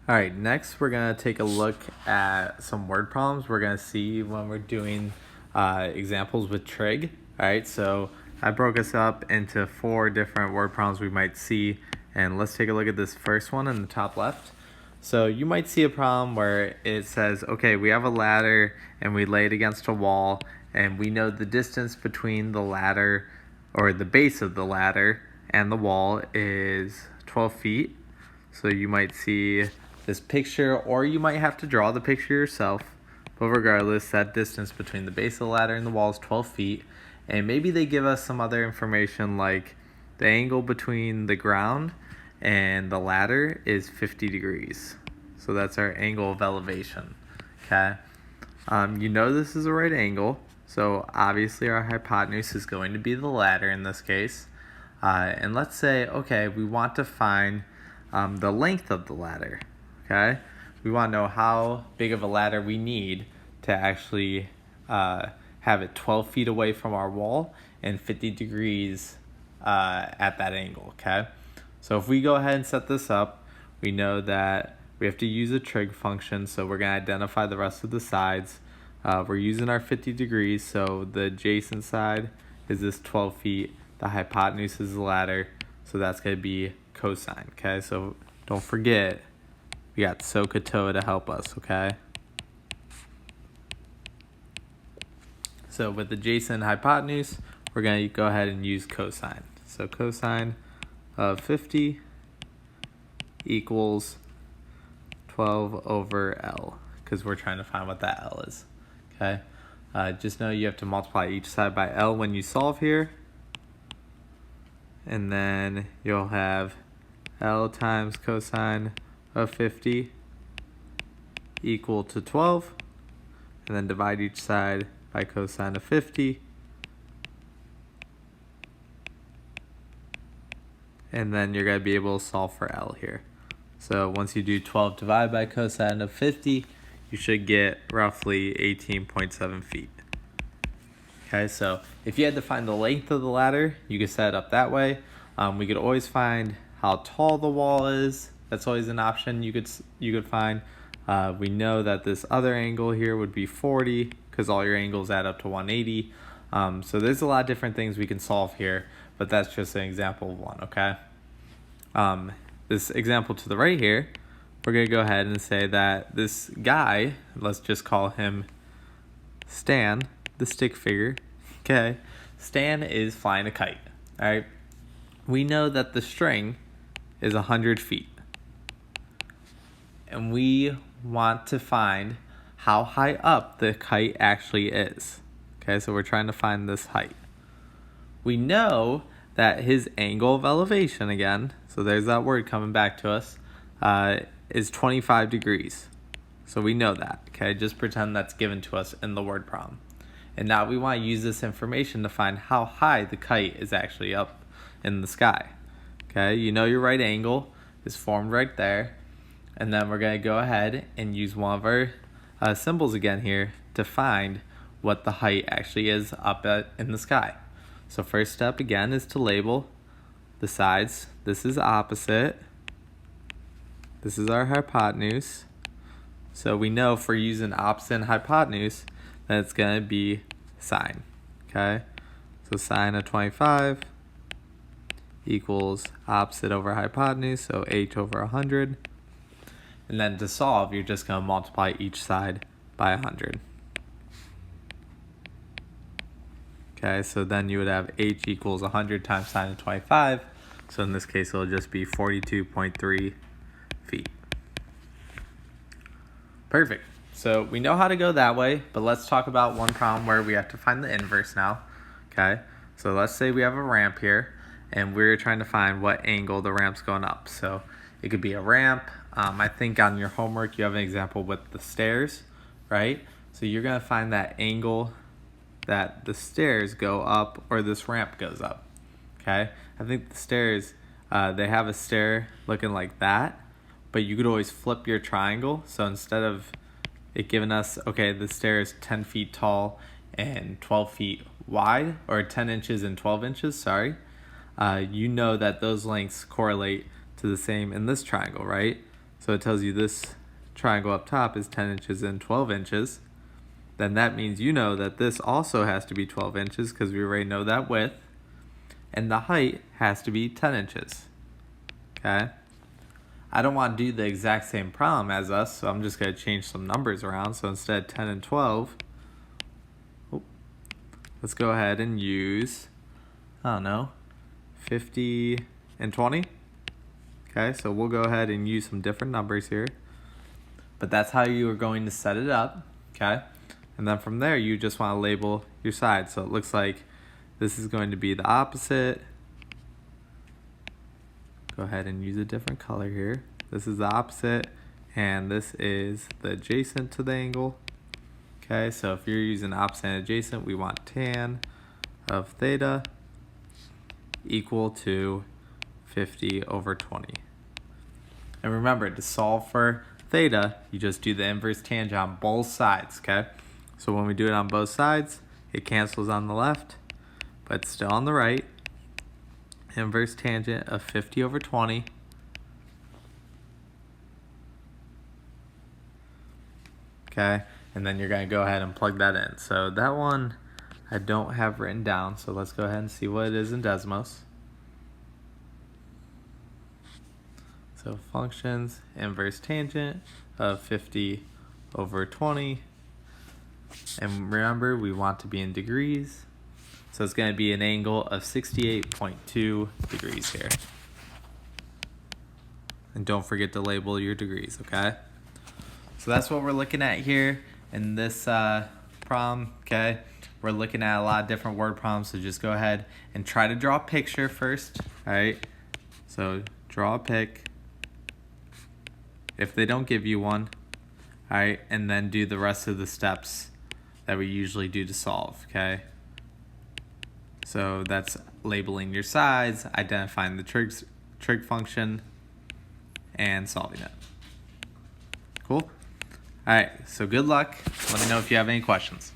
All right, next we're going to take a look at some word problems. We're going to see when we're doing examples with trig. All right, so I broke us up into 4 different word problems we might see. And let's take a look at this first one in the top left. So you might see a problem where it says, okay, we have a ladder and we lay it against a wall, and we know the distance between the ladder or the base of the ladder and the wall is 12 feet. So you might see this picture, or you might have to draw the picture yourself. But regardless, that distance between the base of the ladder and the wall is 12 feet. And maybe they give us some other information like the angle between the ground and the ladder is 50 degrees. So that's our angle of elevation. Okay. You know this is a right angle. So obviously our hypotenuse is going to be the ladder in this case. And let's say, okay, we want to find the length of the ladder. Okay, we want to know how big of a ladder we need to actually have it 12 feet away from our wall and 50 degrees at that angle. Okay, so if we go ahead and set this up, we know that we have to use a trig function, so we're going to identify the rest of the sides. We're using our 50 degrees, so the adjacent side is this 12 feet, the hypotenuse is the ladder, so that's going to be cosine. Okay, so don't forget, we got SOHCAHTOA to help us, okay? So with adjacent hypotenuse, we're going to go ahead and use cosine. So cosine of 50 equals 12 over L, because we're trying to find what that L is, okay? Just know you have to multiply each side by L when you solve here. And then you'll have L times cosine of 50 equal to 12, and then divide each side by cosine of 50, and then you're going to be able to solve for L here. So once you do 12 divided by cosine of 50, you should get roughly 18.7 feet. Okay, so if you had to find the length of the ladder, you could set it up that way. We could always find how tall the wall is. That's always an option you could find. We know that this other angle here would be 40 because all your angles add up to 180. So there's a lot of different things we can solve here, but that's just an example of one, okay? This example to the right here, we're going to go ahead and say that this guy, let's just call him Stan, the stick figure, okay? Stan is flying a kite, all right? We know that the string is 100 feet. And we want to find how high up the kite actually is. Okay, so we're trying to find this height. We know that his angle of elevation, again, so there's that word coming back to us, is 25 degrees. So we know that, okay? Just pretend that's given to us in the word problem. And now we want to use this information to find how high the kite is actually up in the sky. Okay, you know your right angle is formed right there. And then we're going to go ahead and use one of our symbols again here to find what the height actually is up in the sky. So first step again is to label the sides. This is opposite. This is our hypotenuse. So we know if we're using opposite and hypotenuse, that it's going to be sine. Okay, so sine of 25 equals opposite over hypotenuse, so h over 100. And then to solve, you're just going to multiply each side by 100. Okay, so then you would have h equals 100 times sine of 25. So in this case, it'll just be 42.3 feet. Perfect. So we know how to go that way, but let's talk about one problem where we have to find the inverse now. Okay, so let's say we have a ramp here, and we're trying to find what angle the ramp's going up. So it could be a ramp. I think on your homework you have an example with the stairs, right? So you're going to find that angle that the stairs go up or this ramp goes up, okay? I think the stairs, they have a stair looking like that, but you could always flip your triangle. So instead of it giving us, okay, the stair is 10 feet tall and 12 feet wide, or 10 inches and 12 inches, sorry, you know that those lengths correlate to the same in this triangle, right? So it tells you this triangle up top is 10 inches and 12 inches. Then that means you know that this also has to be 12 inches because we already know that width. And the height has to be 10 inches. Okay? I don't want to do the exact same problem as us, so I'm just going to change some numbers around. So instead of 10 and 12, let's go ahead and use, I don't know, 50 and 20. Okay, so we'll go ahead and use some different numbers here. But that's how you are going to set it up, okay? And then from there, you just want to label your sides. So it looks like this is going to be the opposite. Go ahead and use a different color here. This is the opposite, and this is the adjacent to the angle. Okay, so if you're using opposite and adjacent, we want tan of theta equal to 50 over 20. And remember, to solve for theta, you just do the inverse tangent on both sides, okay? So when we do it on both sides, it cancels on the left, but still on the right. Inverse tangent of 50 over 20. Okay, and then you're going to go ahead and plug that in. So that one I don't have written down, so let's go ahead and see what it is in Desmos. So functions, inverse tangent of 50 over 20. And remember, we want to be in degrees. So it's going to be an angle of 68.2 degrees here. And don't forget to label your degrees, okay? So that's what we're looking at here in this problem, okay? We're looking at a lot of different word problems, so just go ahead and try to draw a picture first, all right? So draw a pic. If they don't give you one, all right, and then do the rest of the steps that we usually do to solve, okay? So that's labeling your sides, identifying the trig function, and solving it. Cool? All right, so good luck. Let me know if you have any questions.